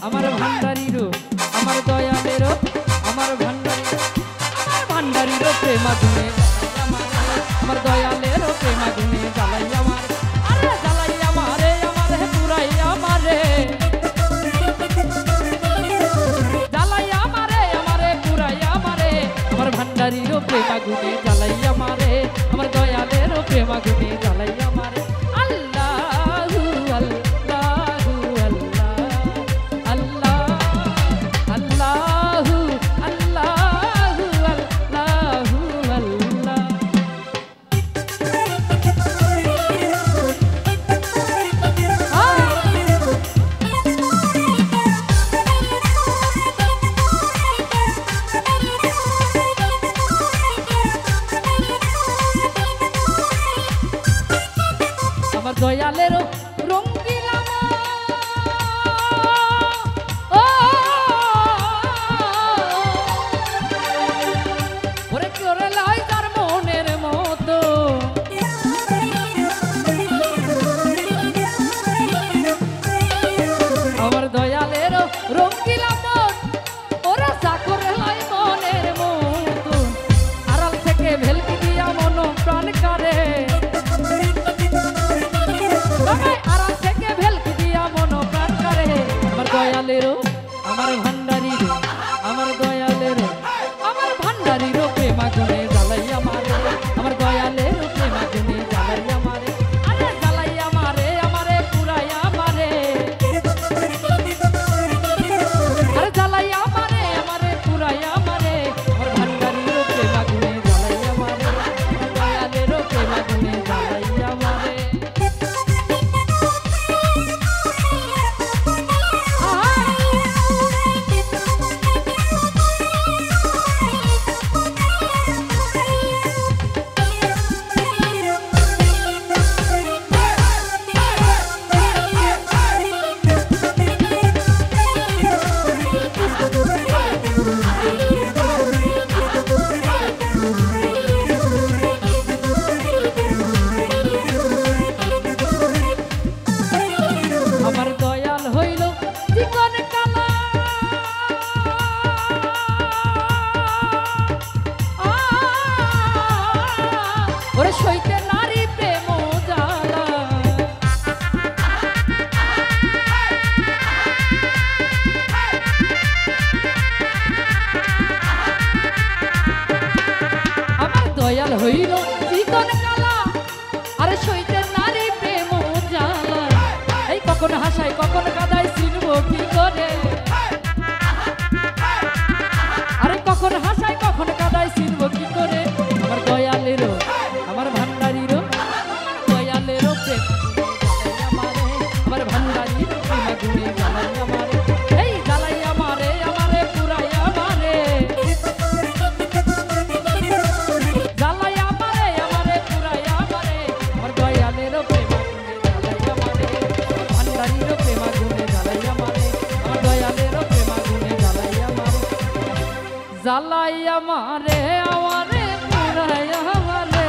আমার ভান্ডারিরো আমার দয়ালেরো আমার ভান্ডারিরো প্রেমাগুনে আমার দয়ালেরো প্রেমাগুনে জ্বালাই আমার আরে জ্বালাই আমারে আমারে পুরাই আমারে জ্বালাই আমারে আমারে পুরাই আমারে আমার ভান্ডারিরো প্রেমাগুনে জ্বালাই আমারে আমার দয়ালেরো প্রেমাগুনে জ্বালাই আমারে দয়ালের রঙ্গিলা ও ওরে করে লাই তার মনের মতো আমার দয়ালের রঙ্গিলা মন ওরা চাকরে লাই মনের মতো আড়াল থেকে ভেলকি দিয়া মন প্রাণ করে আড়াল থেকে ভেলকি দিয়া মন প্রাণ করে আমার দয়ালেরও আমার ভান্ডারিরও আমার দয়ালেরও আমার ভান্ডারিরও প্রেমাগুনে জ্বালাই আমারে আমার দয়ালেরও প্রেমাগুনে জ্বালাই আমারে আরে জ্বালাই আমারে আমারে পুরাই আমারে আরে জ্বালাই আমারে আমারে পুরাই আমারে আমার ভান্ডারিরও প্রেমাগুনে জ্বালাই আমারে আমার দয়ালেরও প্রেমাগুনে জ্বালাই আমারে সইতে নারী প্রেম জ্বালা আমার দয়াল হইল চিকন কালা আরে সইতে নারী প্রেম জ্বালা এই কখন হাসাই কখন কাদাই চিনব কি করে আরে কখন হাসাই কখন কাদাই চিনব কি করে আমার দয়ালেরও আমার ভান্ডারিরও দয়ালেরও প্রেম আমারে আমার ভান্ডারিরও প্রেমাগুনে জ্বালাই আমারে এই জ্বালাই আমারে আমারে পুরাই আমারে জ্বালাই আমারে আমারে পুরাই আমারে আমার দয়ালেরও প্রেমাগুনে জ্বালাই আমারে আমার ভান্ডারিরও প্রেমাগুনে জ্বালাই আমারে আমার দয়ালেরও প্রেমাগুনে জ্বালাই আমারে জ্বালাই আমারে আমারে পুরাই আমারে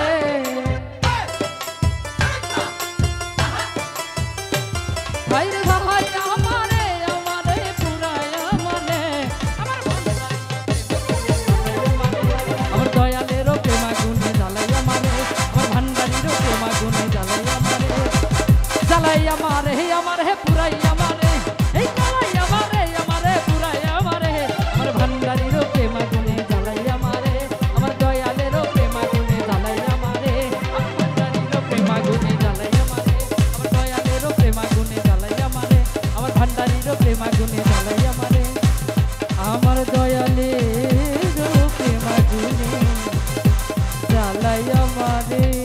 ভাইরে ভাই আমারে আমারে পুরাই আমারে আমার দয়ালেরও প্রেমাগুনে জ্বালাই আমারে আমার ভান্ডারিরও প্রেমাগুনে জ্বালাই আমারে জ্বালাই আমারে আমারে পুরাই আমারে এই জ্বালাই আমারে আমারে পুরাই আমারে আমার ভান্ডারিরও প্রেমাগুনে জ্বালাই আমারে আমার দয়ালেরও প্রেমাগুনে জ্বালাই আমারে আমার ভান্ডারিরও প্রেমাগুনে জ্বালাই আমারে আমার দয়ালেরও প্রেমাগুনে জ্বালাই আমারে আমার ভান্ডারিরও প্রেমাগুনে জ্বালাই আমারে আমার দয়ালেরও প্রেমাগুনে জ্বালাই আমারে।